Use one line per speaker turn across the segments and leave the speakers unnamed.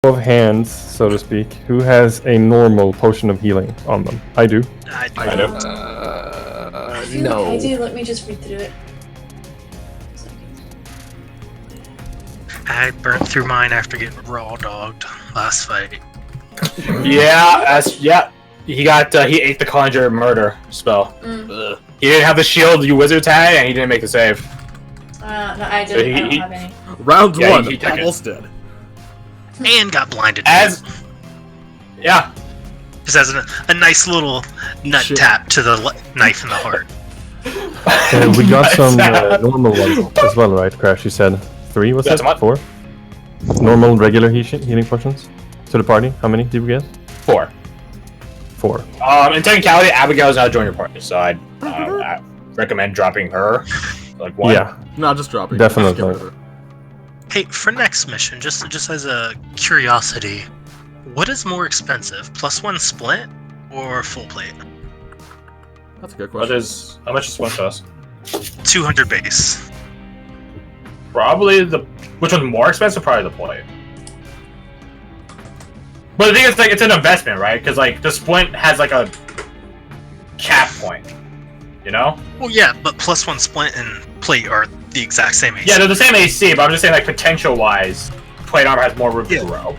of hands, so to speak, who has a normal potion of healing on them? I do.
I do.
I feel like I do. Let me just read through it.
I burnt through mine after getting raw dogged last fight.
Yeah, he ate the conjure murder spell. He didn't have the shield you wizards had, and he didn't make the save.
No, I didn't. I don't have any.
Round one, almost dead.
And got blinded.
Yeah.
Just as a nice little nut tap to the knife in the heart.
We got some normal ones as well, right? Crash, you said 3, was it? 4? Normal, regular healing potions to the party. How many did we get?
4.
4.
In technicality, Abigail's not joining your party, so I recommend dropping her. Like 1.
Yeah.
No, just dropping.
Definitely.
Hey, for next mission, just as a curiosity, what is more expensive, +1 splint or full plate?
That's a good question.
How much is splint cost?
200 base.
Probably which one's more expensive? Probably the plate. But the thing is, like, it's an investment, right? Because like the splint has like a cap point, you know?
Well, yeah, but +1 splint and plate are the exact same AC.
Yeah, they're the same AC, but I'm just saying, like, potential-wise, plate armor has more room to grow.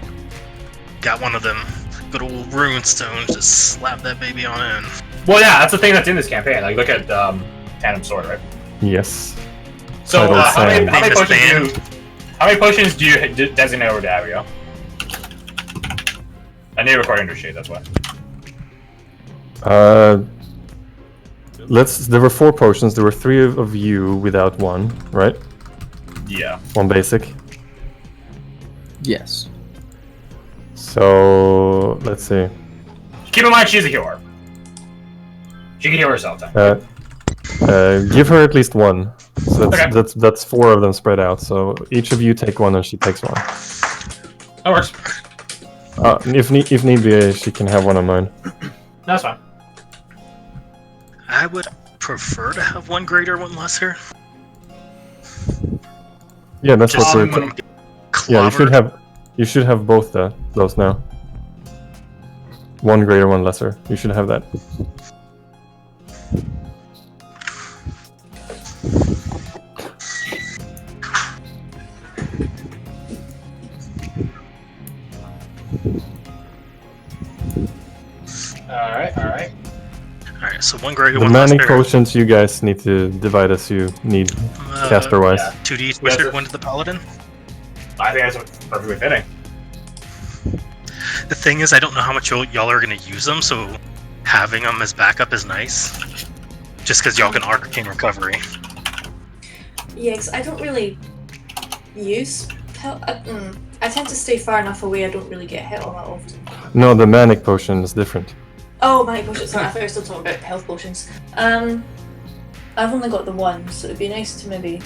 Got one of them good old rune stones, just slap that baby on in.
Well, yeah, that's the thing that's in this campaign. Like, look at Tandem Sword, right?
Yes.
So, how many potions do you designate over to Abigail? I need to record under sheet, that's why.
There were 4 potions. There were 3 of you without 1, right?
Yeah.
1 basic.
Yes.
So let's see.
Keep in mind she's a healer. She can heal herself then.
Give her at least 1. So that's 4 of them spread out. So each of you take 1 and she takes 1.
That works.
If need be, she can have 1 of mine.
That's fine.
I would prefer to have 1 greater, 1 lesser.
Yeah, that's
Just
what we're. Yeah, you should have both those now. 1 greater, 1 lesser. You should have that.
Alright.
Alright, so 1 greater,
The
1 lesser.
manic potions you guys need to divide as you need, caster-wise.
Yeah.
2D wizard, 1 to the paladin.
I think that's perfectly fitting.
The thing is, I don't know how much y'all are going to use them, so having them as backup is nice. Just because y'all can arcane recovery.
Yeah, because I don't really use health. I tend to stay far enough away. I don't really get hit all that often.
No, the manic potion is different.
Oh, manic potions. Sorry, I thought you were still talking about health potions. I've only got the 1, so it'd be nice to maybe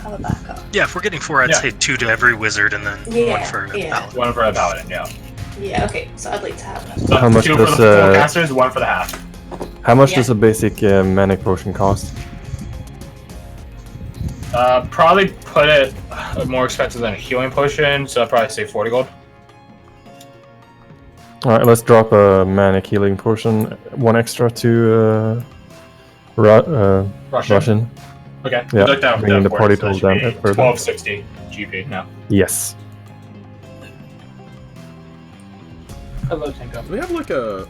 have a backup.
Yeah, if we're getting 4, I'd say 2 to every wizard and then 1 for the paladin.
1 for the paladin, yeah.
Yeah, okay, so I'd like to have that.
So
How much
2
does,
for the full casters, 1 for the half.
How much does a basic manic potion cost?
Probably put it more expensive than a healing potion, so I'd probably say 40 gold.
Alright, let's drop a manic healing potion. 1 extra to Russian.
Okay,
Yeah,
look down
bringing the party
so
total
that should
down
be
further.
1260 GP now.
Yes.
Hello, Tinko.
Do we have like a...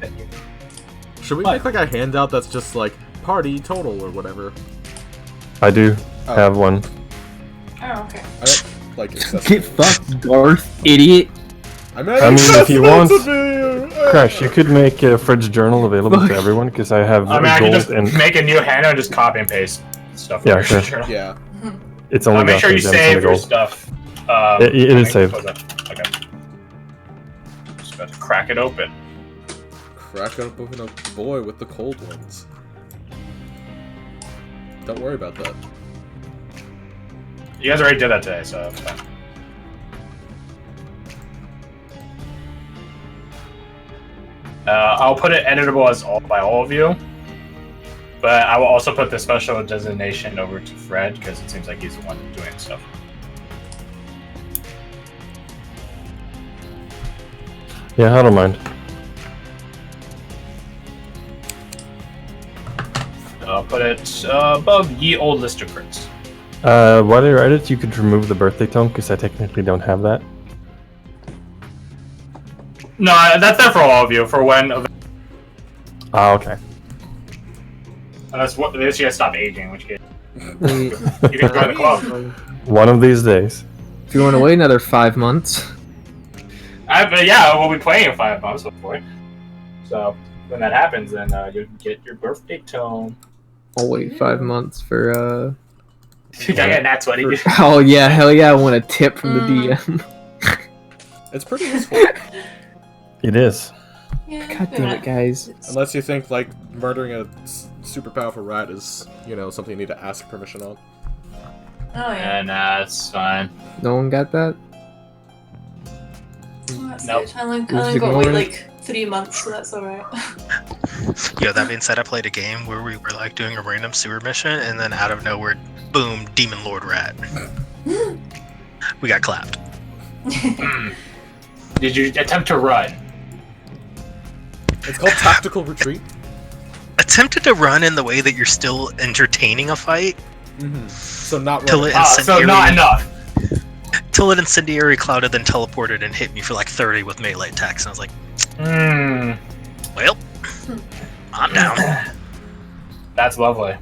Thank you.
Should we make like a handout that's just like party total or whatever?
I do have 1.
Oh, okay.
I don't like
Get fucked, Garth, idiot.
I
mean, if you want, Crash, you could make Fred's journal available to everyone because I have
I can
gold
just
and
make a new handout and just copy and paste stuff.
Yeah,
from your
sure.
journal.
Yeah.
it's only
Make
got
sure you
3 gems and
save
a
your
gold.
stuff.
It is saved.
Okay. Just about to crack it open.
Crack open a boy with the cold ones. Don't worry about that.
You guys already did that today, so it's fine. I'll put it editable as by all of you, but I will also put the special designation over to Fred because it seems like he's the one doing stuff.
Yeah, I don't mind.
I'll put it above ye old list of crits.
While you're at it, you could remove the birthday tome, because I technically don't have that.
No, that's not for all of you. For when.
Ah, okay.
Unless you guys stop aging, in which case
Wait,
you can join the club.
One of these days.
if you want to wait another 5 months,
But yeah, we'll be playing in 5 months, hopefully. So when that happens, then you get your birthday tome.
I'll wait 5 months for
Yeah, that's what he did.
Oh yeah, hell yeah! I want a tip from the DM.
It's pretty useful.
It is.
Yeah,
God damn it, guys!
Unless you think, like, murdering a super powerful rat is, you know, something you need to ask permission on.
Oh yeah.
And that's fine.
No one got that.
Oh, that's
Nope.
good. I only
Just
got to
ignore
wait
it.
like 3 months, so that's alright.
Yo, that being said, I played a game where we were like doing a random sewer mission, and then out of nowhere, boom, Demon Lord Rat. We got clapped.
Did you attempt to run?
It's called tactical retreat.
Attempted to run in the way that you're still entertaining a fight,
So not
till
running.
it
So not enough.
till it incendiary clouded, then teleported and hit me for like 30 with melee attacks, and I was like, well, I'm down.
That's lovely.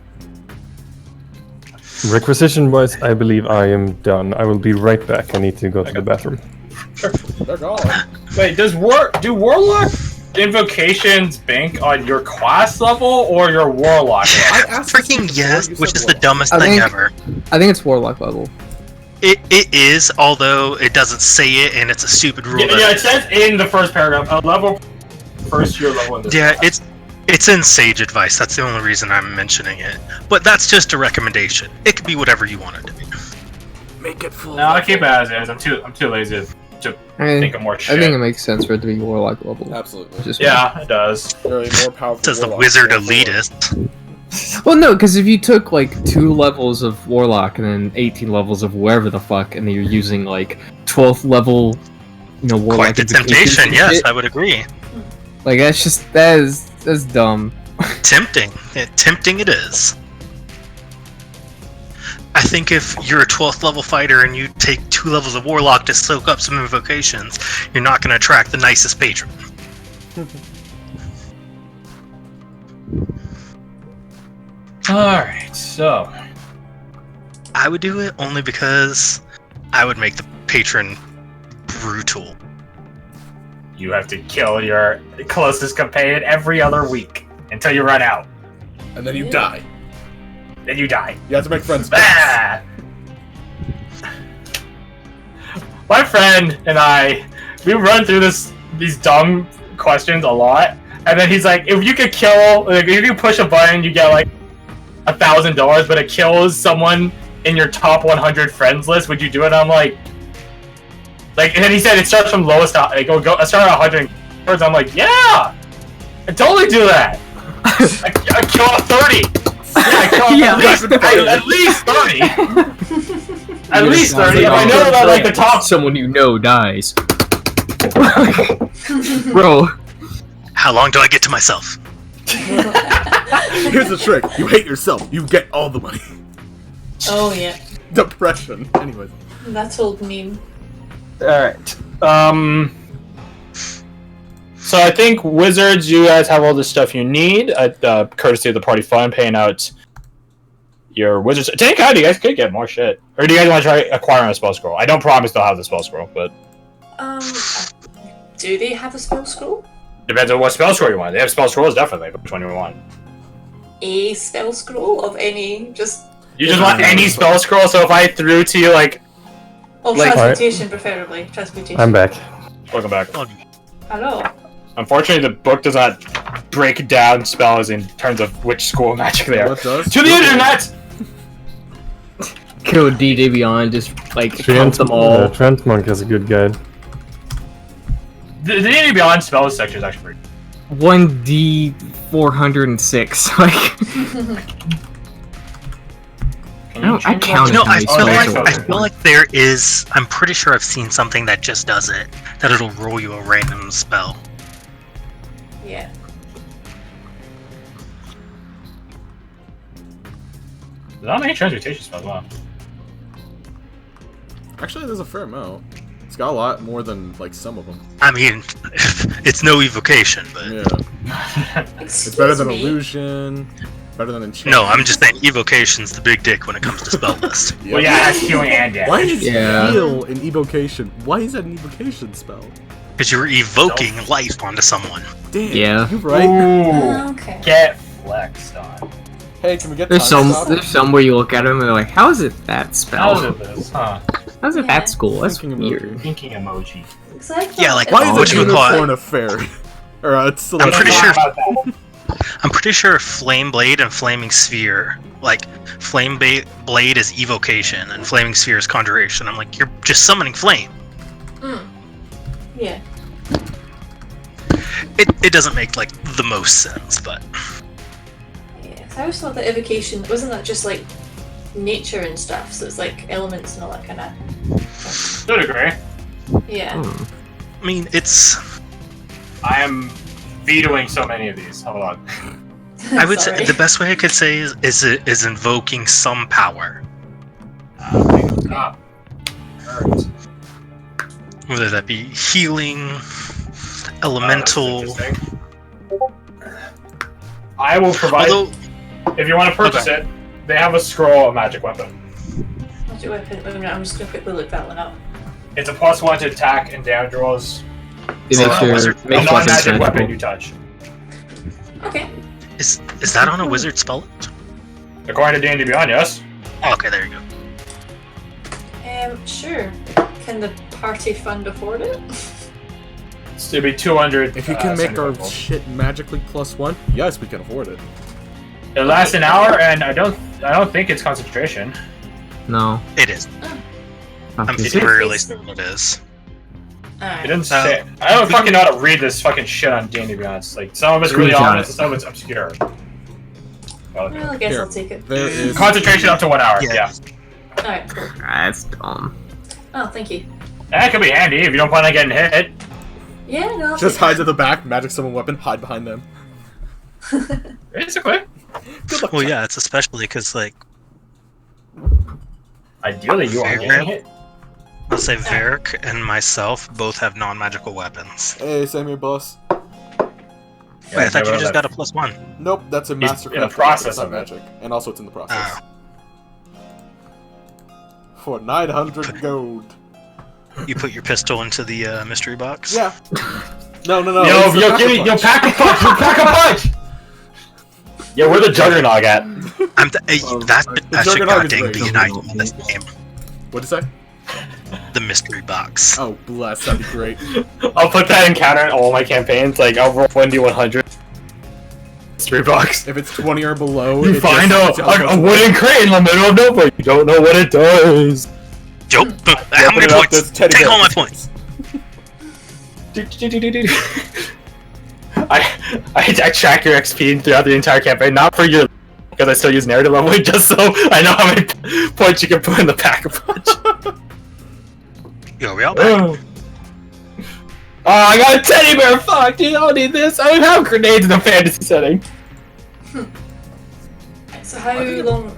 Requisition-wise, I believe I am done. I will be right back. I need to go to the bathroom.
They're gone.
Wait, do warlock invocations bank on your class level or your warlock level?
I asked this
Freaking
before,
yes,
you
which
said
is the
what?
dumbest
I
thing
think-
ever.
I think it's warlock level.
It is, although it doesn't say it, and it's a stupid rule.
Yeah, it says in the first paragraph, a level, first year level in this
Yeah,
class.
it's in Sage advice. That's the only reason I'm mentioning it. But that's just a recommendation. It could be whatever you want it to be.
Make it full.
No, I'll keep it as is. I'm too lazy to think of more shit.
I think it makes sense for it to be warlock level.
Absolutely.
Just
Yeah, it does.
You're a more powerful.
Says the
warlock
wizard
than warlock.
elitist.
Well, no, because if you took like 2 levels of warlock and then 18 levels of whatever the fuck, and then you're using like 12th level, warlock.
Quite the
invocations
temptation,
and
yes,
shit,
I would agree.
like that's dumb.
Tempting. Tempting it is. I think if you're a 12th level fighter and you take 2 levels of warlock to soak up some invocations, you're not going to attract the nicest patron.
Alright, so.
I would do it only because I would make the patron brutal.
You have to kill your closest companion every other week until you run out.
And then you die.
Then you die.
You have to make friends.
Ah! My friend and I, we run through these dumb questions a lot, and then he's like, if you could kill, like, if you push a button, you get like $1,000, but it kills someone in your top 100 friends list, would you do it? I'm like, and then he said it starts from lowest to, like, I start at 100 words. I'm like, yeah, I totally do that. I kill a 30. Yeah, I kill at least 30. At least 30. If I know that like the top.
Someone you know dies. Bro.
How long do I get to myself?
Here's the trick. You hate yourself. You get all the money.
Oh yeah,
Depression. Anyways.
that's old meme.
Alright. So I think wizards, you guys have all the stuff you need. Courtesy of the party fund, paying out your wizards. Take out, you guys could get more shit. Or do you guys want to try acquiring a spell scroll? I don't promise they'll have the spell scroll, but
Do they have a spell scroll?
depends on what spell scroll you want. They have spell scrolls, definitely. Which one do you want?
A spell scroll of any, just
You just want any spell scroll. So if I threw to you like,
transmutation, preferably transmutation.
I'm back.
welcome back.
Hello.
Unfortunately, the book does not break down spells in terms of which school of magic they are.
What does?
To the internet.
Kill D.D. Beyond, just like count them all.
Trent Monk has a good guide.
The D&D Beyond spells section is actually pretty.
1D 406. Like,
Can
I counted
No,
nice
I feel like there is. I'm pretty sure I've seen something that just does it. That it'll roll you a random spell.
Yeah.
There's not many transmutation spells, wow.
Actually, there's a fair amount. It's got a lot more than like some of them.
I mean, it's no evocation, but
Yeah.
Excuse
It's better than
me.
illusion. Better than enchantment.
no, I'm just saying evocation's the big dick when it comes to spell list.
Yep.
Well, yeah, it has healing and damage.
Why is
Yeah.
heal an evocation? Why is that an evocation spell?
Because you're evoking life onto someone.
Damn.
Yeah.
You're right.
Ooh,
Okay.
get flexed on.
Hey, can we get
There's
time
some
stop?
there's some where you look at them and they're like, how is it that spell?
How's it this, huh?
How's it
Yeah.
that school? That's
Thinking
weird.
Thinking emoji.
Because I thought
Yeah, like,
it
Why
was-
is
what
it
you would call it?
unicorn a fairy? Or it's
I'm pretty sure-
About that.
I'm pretty sure Flame Blade and Flaming Sphere, like Flame Blade is evocation and Flaming Sphere is conjuration. I'm like, you're just summoning flame.
Yeah.
It doesn't make like the most sense, but
Yeah. So I always thought that evocation wasn't that just like nature and stuff. So it's like elements and all that kind of.
To a degree.
Yeah.
I mean, it's.
I am vetoing so many of these. Hold on.
I would say
Sorry.
the best way I could say is invoking some power,
Ah. Hurts.
whether that be healing, elemental.
That's interesting. I will provide.
Although,
If you want to purchase it, they have a scroll of magic weapon.
Magic weapon. Wait a minute, I'm just gonna quickly look that one up.
It's a +1 to attack and damage rolls.
It makes
a
your
wizard-
A
makes weapons
non-magic weapon
magical.
you touch.
Okay.
is that on a wizard spell list?
According to D&D Beyond, yes.
Oh, okay, there you go.
Sure. Can the party fund afford it?
It'd be 200.
If you can make our
75 gold.
shit magically +1, yes, we can afford it.
It lasts an hour, and I don't think it's concentration.
No.
It is. I'm
Is
pretty
it?
rarely certain it is.
It
Alright.
didn't say. I don't fucking know how to read this fucking shit on D&D Beyond. It's like some of it's really
Screenshot
obvious,
it.
and some of it's obscure.
Well, I guess
Here.
I'll take it.
There is
Concentration up to 1 hour. Yeah.
Alright, cool.
That's dumb.
Oh, thank you.
That could be handy if you don't plan on getting hit.
Yeah, no, I'll
just
take
hide to the back, magic summon weapon, hide behind them.
Basically.
Good luck.
Well, yeah, it's especially because like
Ideally, you are getting hit.
I'll say Varric and myself both have non-magical weapons.
Hey, same here, boss.
Wait, I thought you just got a +1.
Nope, that's a
He's
mastercraft.
in the process
not
of it.
magic, and also it's in the process.
Oh.
For 900 gold.
You put your pistol into the mystery box?
Yeah. No.
Yo,
it's the
yo,
pack
give
a
me, yo,
punch.
pack a punch, yo, pack a punch! Yeah, where the Juggernog at?
That should
Juggernaut is
goddamn
very
be an item in this game.
What'd you say?
The mystery box.
Oh, bless, that'd be great.
I'll put that encounter in all my campaigns. Like, I'll roll 1d100. Mystery box.
If it's 20 or below,
You
it
find
just-
a wooden crate in the middle of nowhere. You don't know what it does.
Yo, how many
Open it up,
points?
there's teddy
Take all my
bears.
points.
I track your XP throughout the entire campaign, not for your, because I still use narrative leveling, just so I know how many points you can put in the pack a punch.
Yo, we all back.
Oh, I got a teddy bear! Fuck, dude, I don't need this. I don't have grenades in a fantasy setting.
So how long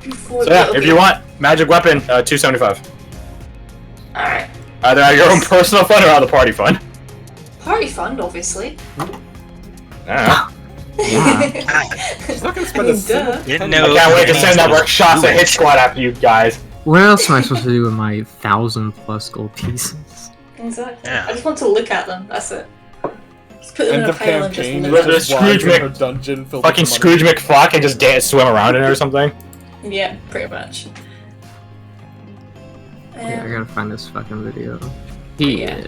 before?
So yeah,
okay.
if you want magic weapon, 275.
Alright.
Either out of your own personal fund or out of the party fund.
Party fund, obviously.
Yeah.
He's not gonna spend a single
duh.
Didn't
penny.
know-
I can't wait to send that work shots a hit squad after you guys.
What else am I supposed to do with my 1,000+ gold pieces?
Exactly.
Yeah.
I just want to look at them. That's it. Just put them
End
in a
of
pile and just
campaign,
look
Look
at
at
them.
Scrooge
Scrooge in
Mc-
a dungeon filled
Fucking
with money.
Scrooge McFlock and just swim around in it or something.
Yeah, pretty much.
Yeah, I gotta find this fucking video.
Yeah.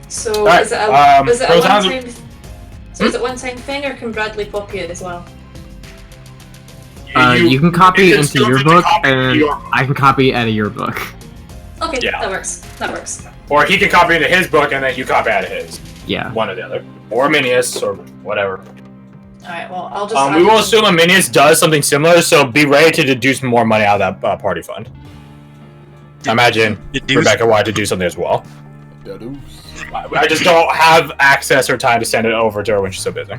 So
Alright,
is it a
pros and
one time? So is it one time thing, or can Bradley copy it as well?
You can copy it into your book,
copy
and
your-
I can copy it out of your book.
Okay,
Yeah.
that works. That works.
Or he can copy into his book and then you copy out of his.
Yeah.
One or the other. Or Minius or whatever.
Alright, well, I'll just...
we will assume Aminius does something similar, so be ready to deduce more money out of that party fund. I imagine Rebecca wanted to do something as well. I just don't have access or time to send it over to her when she's so busy.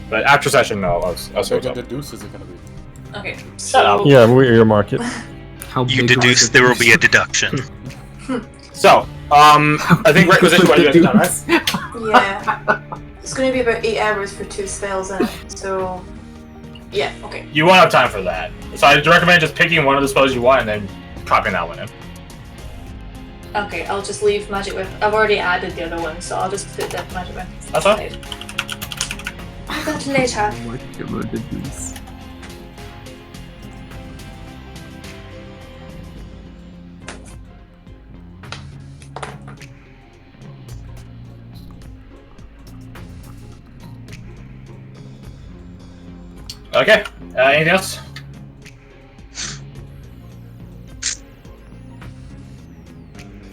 But after session, no, I'll
say the deduce is it gonna be?
Okay, so...
Yeah, we earmark it.
You deduce there will be a deduction.
So, I think requisition what you guys have done, right?
Yeah. It's going to be about 8 hours for 2 spells in it, so... Yeah, okay.
You won't have time for that. So I'd recommend just picking one of the spells you want and then copying that one in.
Okay, I'll just leave Magic Whip. I've already added the other one, so I'll just put the Magic Whip.
That's fine.
I'll go to later.
Okay, anything else?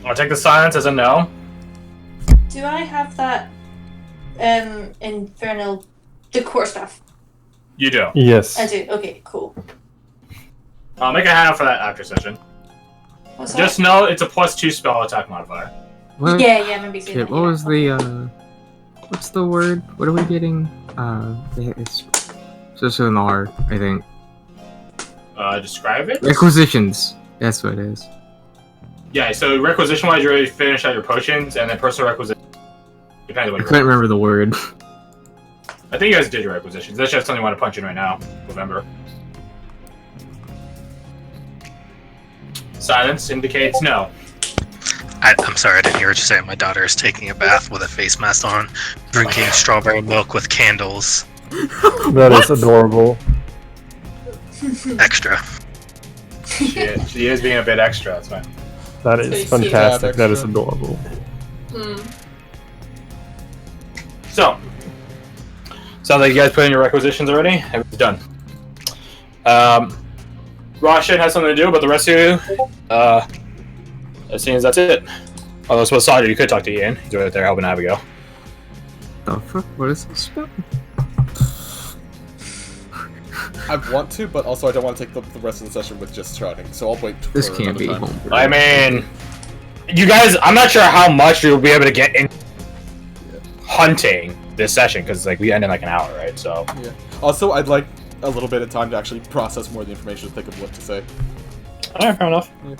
I'll take the silence as a no.
Do I have that infernal decor stuff?
You do.
Yes.
I do. Okay, cool.
I'll make a handout for that after session.
What's that?
Just know it's a +2 spell attack modifier.
What?
Yeah, maybe say that.
What was the what's the word? What are we getting? It's just an R, I think.
Describe it?
Requisitions. That's what it is.
Yeah, so requisition-wise, you already finished out your potions, and then personal requisition depends on what
I
you
couldn't remember the word.
I think you guys did your requisitions. That's just something you want to punch in right now. Remember. Silence indicates no.
I'm sorry, I didn't hear what you said. My daughter is taking a bath with a face mask on, drinking strawberry milk with candles.
That is adorable.
Extra.
She is being a bit extra, that's fine.
That is
So you see
fantastic.
that
That is adorable.
So, sounds like you guys put in your requisitions already. Everything's done. Roshan has something to do, but the rest of you, it seems that's it. Although I suppose Sadia, you could talk to Ian. He's right there helping Abigail.
The fuck? What is this spell?
I want to, but also I don't want to take the rest of the session with just shouting, so I'll wait.
This
for
can't be
another time.
home.
I mean, you guys, I'm not sure how much you'll be able to get in hunting this session, because like we end in like an hour, right? So
yeah. Also, I'd like a little bit of time to actually process more of the information to think of what to say.
alright, fair enough.
Yeah.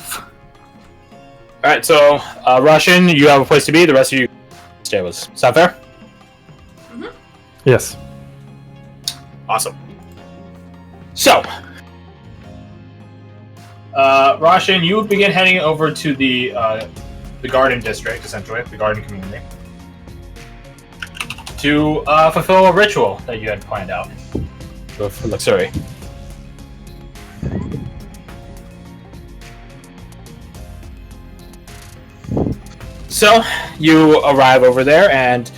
Alright, so Roshan, you have a place to be. The rest of you stay with us. Sound fair?
Yes.
Awesome. So, Roshan, you begin heading over to the garden district, essentially, the garden community, to fulfill a ritual that you had planned out with Luxury. So, you arrive over there, and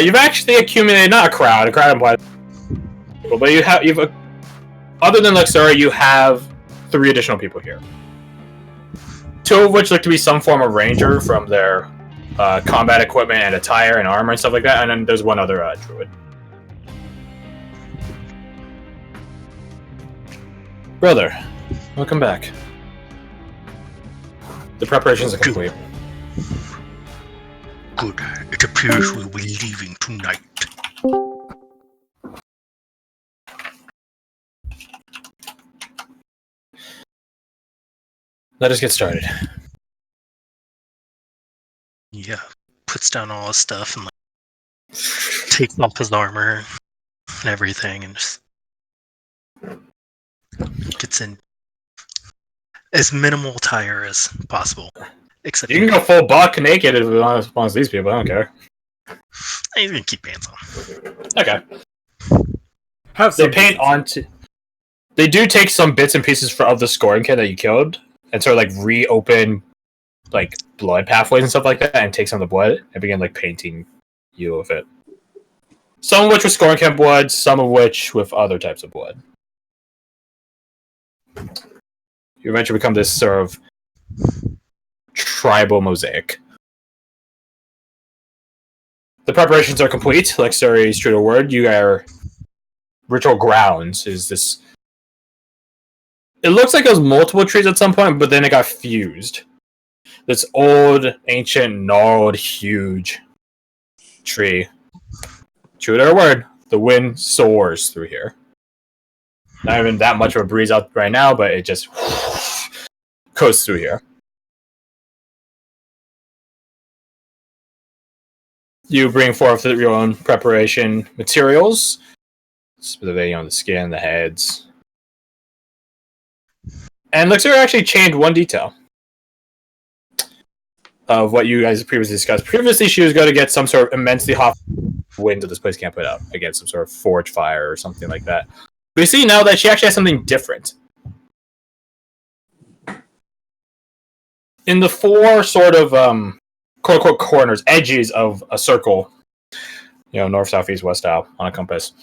you've actually accumulated not a crowd implies people, but you've other than Luxury, you have 3 additional people here. 2 of which look to be some form of ranger from their combat equipment and attire and armor and stuff like that, and then there's 1 other druid. Brother, welcome back. The preparations are complete.
Good. It appears we'll be leaving tonight.
Let us get started.
Yeah. Puts down all his stuff and like takes off his armor and everything and just gets in as minimal attire as possible. Except
You can go full buck naked as long as these people. I don't care.
he's gonna keep pants on.
Okay.
Have
They
some
paint onto. They do take some bits and pieces of the scoring kit that you killed, and sort of like reopen, like blood pathways and stuff like that, and take some of the blood and begin like painting you with it. Some of which with scoring kit blood, some of which with other types of blood. You eventually become this sort of tribal mosaic. The preparations are complete. Like Suri's true to word, you are ritual grounds is this. It looks like it was multiple trees at some point, but then it got fused. This old, ancient, gnarled, huge tree. True to their word, the wind soars through here. Not even that much of a breeze out right now, but it just goes through here. You bring forth your own preparation materials, specifically on the skin, the heads. And looks like you actually changed one detail of what you guys previously discussed. Previously, she was going to get some sort of immensely hot wind that this place can't put out. Again, some sort of forge fire or something like that. We see now that she actually has something different. In the four sort of quote-unquote corners, edges of a circle, north, south, east, west, out on a compass,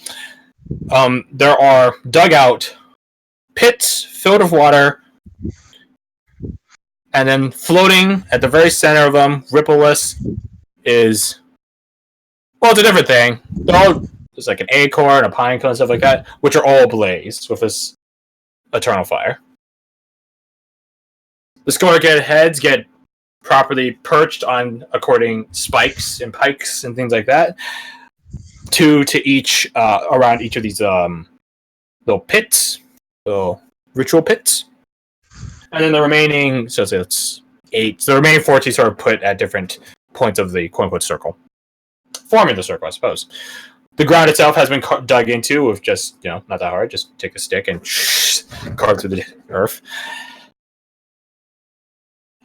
there are dugout pits filled with water, and then floating at the very center of them, rippleless, is, well, it's a different thing. There's like an acorn, a pine cone, stuff like that, which are all ablaze with this eternal fire. The scorpion heads get properly perched on according spikes and pikes and things like that. 2 to each around each of these little pits, little ritual pits, and then the remaining. So it's 8. So the remaining 14 sort of put at different points of the quote unquote circle, forming the circle, I suppose. The ground itself has been dug into with just not that hard. Just take a stick and carve through the earth.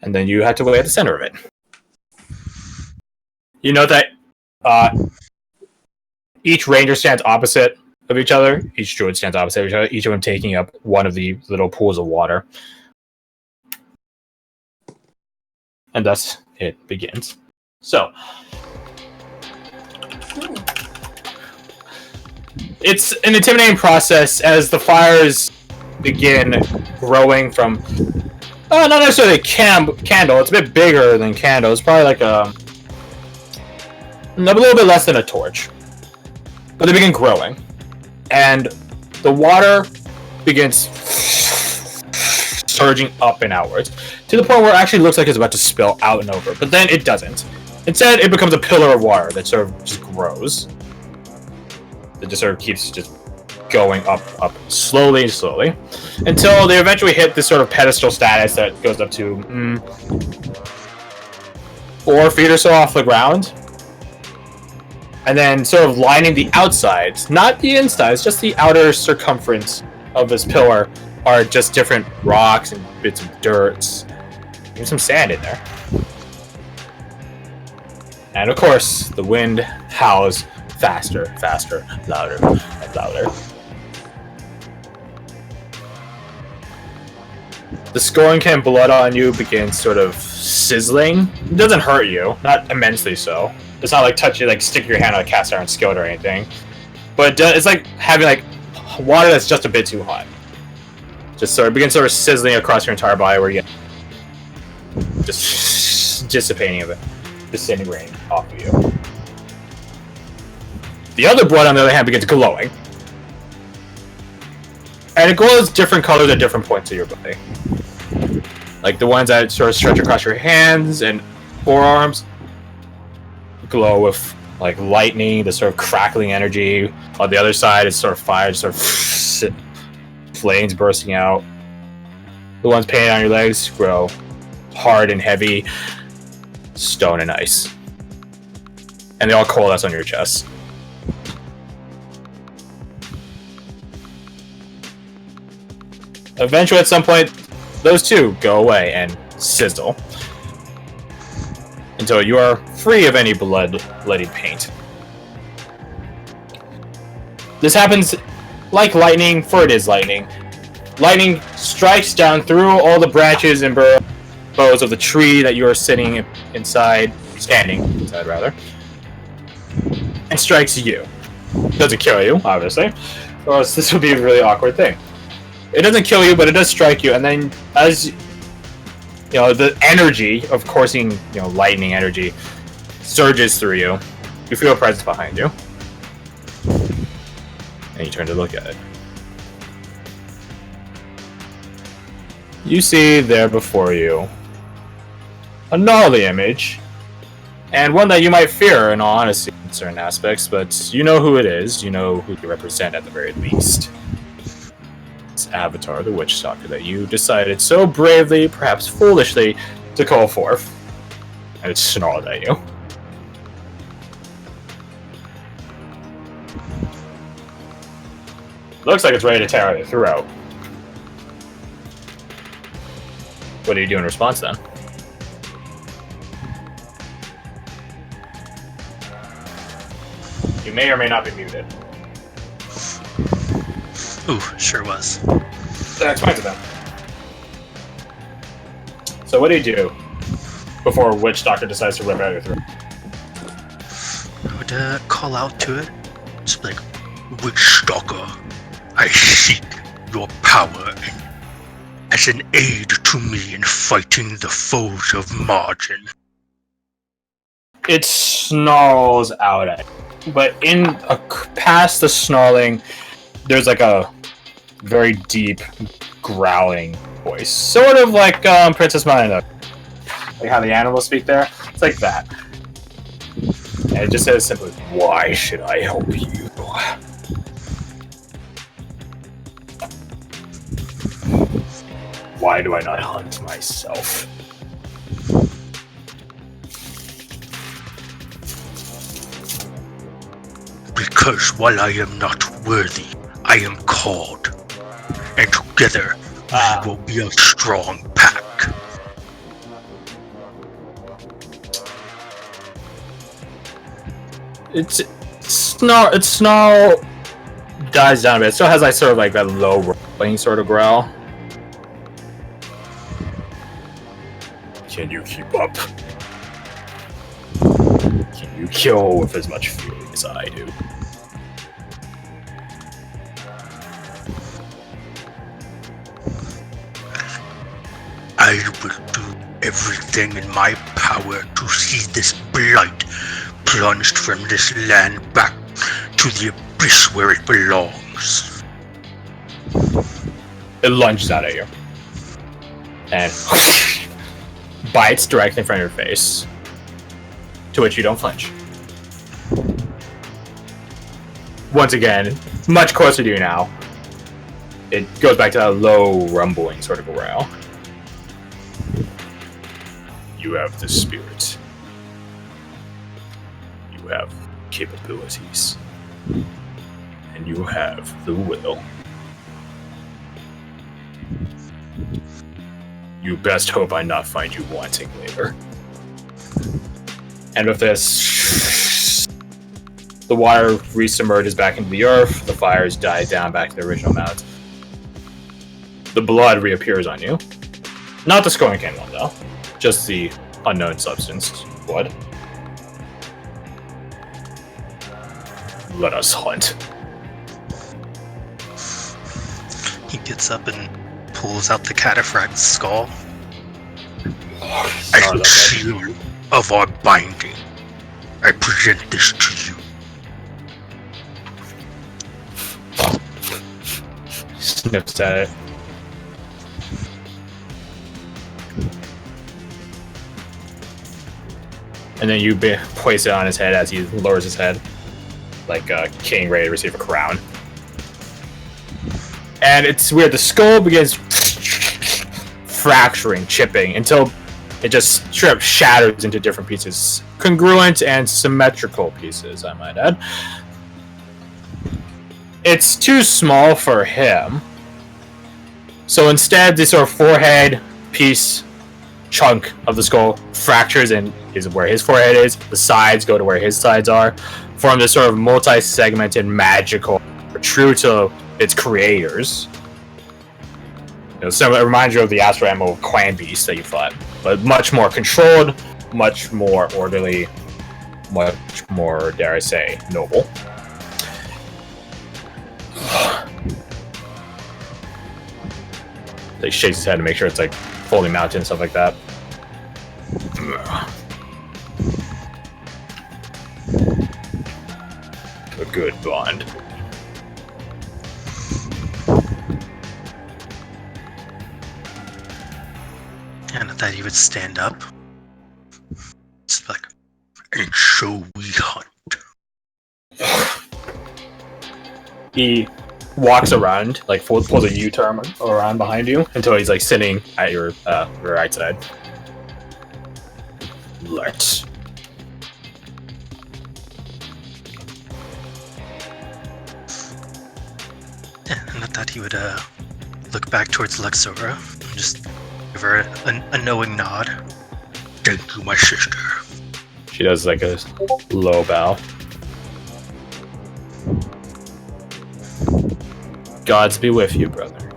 And then you have to wait at the center of it. You know that each ranger stands opposite of each other. Each druid stands opposite of each other. Each of them taking up one of the little pools of water. And thus it begins. So, it's an intimidating process as the fires begin growing from... not necessarily a candle. It's a bit bigger than candle. It's probably like a little bit less than a torch. But they begin growing. And the water begins surging up and outwards to the point where it actually looks like it's about to spill out and over. But then it doesn't. Instead, it becomes a pillar of water that sort of just grows. It just sort of keeps just going up slowly and slowly until they eventually hit this sort of pedestal status that goes up to 4 feet or so off the ground, and then sort of lining the outsides, not the insides, just the outer circumference of this pillar, are just different rocks and bits of dirt, even some sand in there. And of course, the wind howls faster, louder, and louder. The scoring can blood on you begins sort of sizzling. It doesn't hurt you, not immensely so. It's not like touching, like sticking your hand on a cast iron skillet or anything. But it's like having like water that's just a bit too hot. Just sort of begins sort of sizzling across your entire body, where you get just dissipating of it, disintegrating off of you. The other blood, on the other hand, begins glowing. And it glows different colors at different points of your body. Like the ones that sort of stretch across your hands and forearms glow with like lightning, the sort of crackling energy. On the other side, it's sort of fire, sort of flames bursting out. The ones painted on your legs grow hard and heavy, stone and ice. And they all coalesce on your chest. Eventually, at some point, those two go away and sizzle until you are free of any bloody paint. This happens like lightning, for it is lightning. Lightning strikes down through all the branches and boughs of the tree that you are standing inside, rather, and strikes you. Doesn't kill you, obviously, or else this would be a really awkward thing. It doesn't kill you, but it does strike you, and then as the energy of coursing, lightning energy surges through you. You feel a presence behind you.
and you turn to look at it. You see there before you a gnarly image, and one that you might fear in all honesty in certain aspects, but you know who it is, you know who you represent at the very least. It's Avatar, the Witch Stalker, that you decided so bravely, perhaps foolishly, to call forth. And it snarled at you. Looks like it's ready to tear out your throat. What do you do in response then? You may or may not be muted.
Ooh, sure was.
That explains it then. So what do you do before Witch Doctor decides to rip out your throat?
I would call out to it. Just like, Witch Stalker, I seek your power as an aid to me in fighting the foes of Margin.
It snarls out at you, but past the snarling, there's like a very deep growling voice, sort of like Princess Mononoke, like how the animals speak there. It's like that, and it just says simply, "Why should I help you?" Why do I not hunt myself?
Because while I am not worthy, I am called. And together, we will be a strong pack.
It's snarl dies down a bit. It still has like sort of like that low rolling sort of growl. Can you keep up? Can you kill with as much fury as I do?
I will do everything in my power to see this blight plunged from this land back to the abyss where it belongs.
It lunges out at you. And bites directly in front of your face. To which you don't flinch. Once again, much closer to you now. It goes back to that low rumbling sort of growl. You have the spirit. You have capabilities. And you have the will. You best hope I not find you wanting later. And with this, the water resubmerges back into the earth, the fires die down back to the original amount. The blood reappears on you. Not the Scorpion one, though. Just the unknown substance, blood. Let us hunt.
He gets up and pulls out the cataphract's skull. As a seal of our binding, I present this to you.
Sniffs at it. And then you place it on his head as he lowers his head, like a king ready to receive a crown. And it's weird, the skull begins fracturing, chipping, until it just shatters into different pieces. Congruent and symmetrical pieces, I might add. It's too small for him. So instead, this sort of forehead piece chunk of the skull fractures and is where his forehead is. The sides go to where his sides are. Form this sort of multi-segmented magical, true to its creators. So it reminds you of the Astro Ammo clan beast that you fought, but much more controlled, much more orderly, much more, dare I say, noble. He shakes his head to make sure it's like fully mounted and stuff like that. A good bond.
he would stand up. It's like, and so we hunt.
He walks around, like pulls a U-turn around behind you until he's like sitting at your right side. Let's.
And I thought he would look back towards Luxora and just give her a knowing nod. Thank you, my sister.
She does like a low bow. Gods be with you, brother.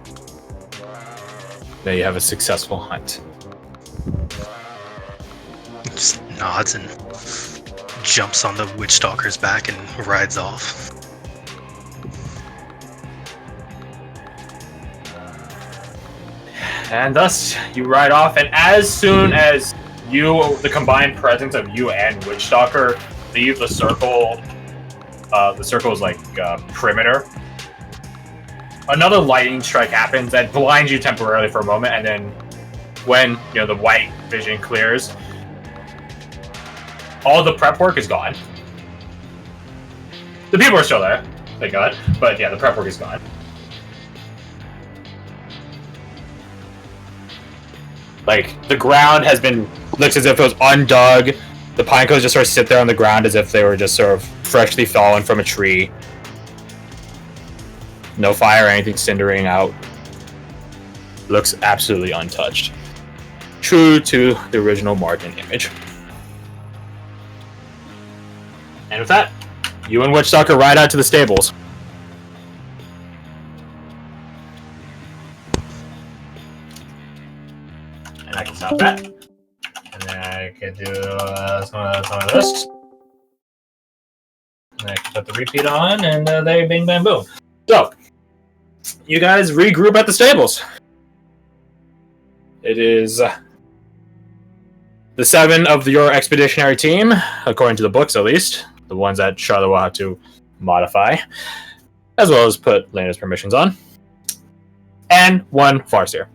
May you have a successful hunt.
Just nods and jumps on the witch stalker's back and rides off.
And thus, you ride off, and as soon as the combined presence of you and Witchstalker leave the circle is like perimeter, another lightning strike happens that blinds you temporarily for a moment, and then when the white vision clears, all the prep work is gone. The people are still there, thank God, but yeah, the prep work is gone.
Like, the ground looks as if it was undug. The pine cones just sort of sit there on the ground as if they were just sort of freshly fallen from a tree. No fire or anything cindering out. Looks absolutely untouched. True to the original Martin image. And with that, you and Witchstalker ride out to the stables.
And I can stop that. And then I can do some of this. And I can put the repeat on, and they bing, bang, boom. So, you guys regroup at the stables. It is the 7 of your expeditionary team, according to the books at least. The ones that Charlotte will have to modify, as well as put Lena's permissions on. And 1 Farseer.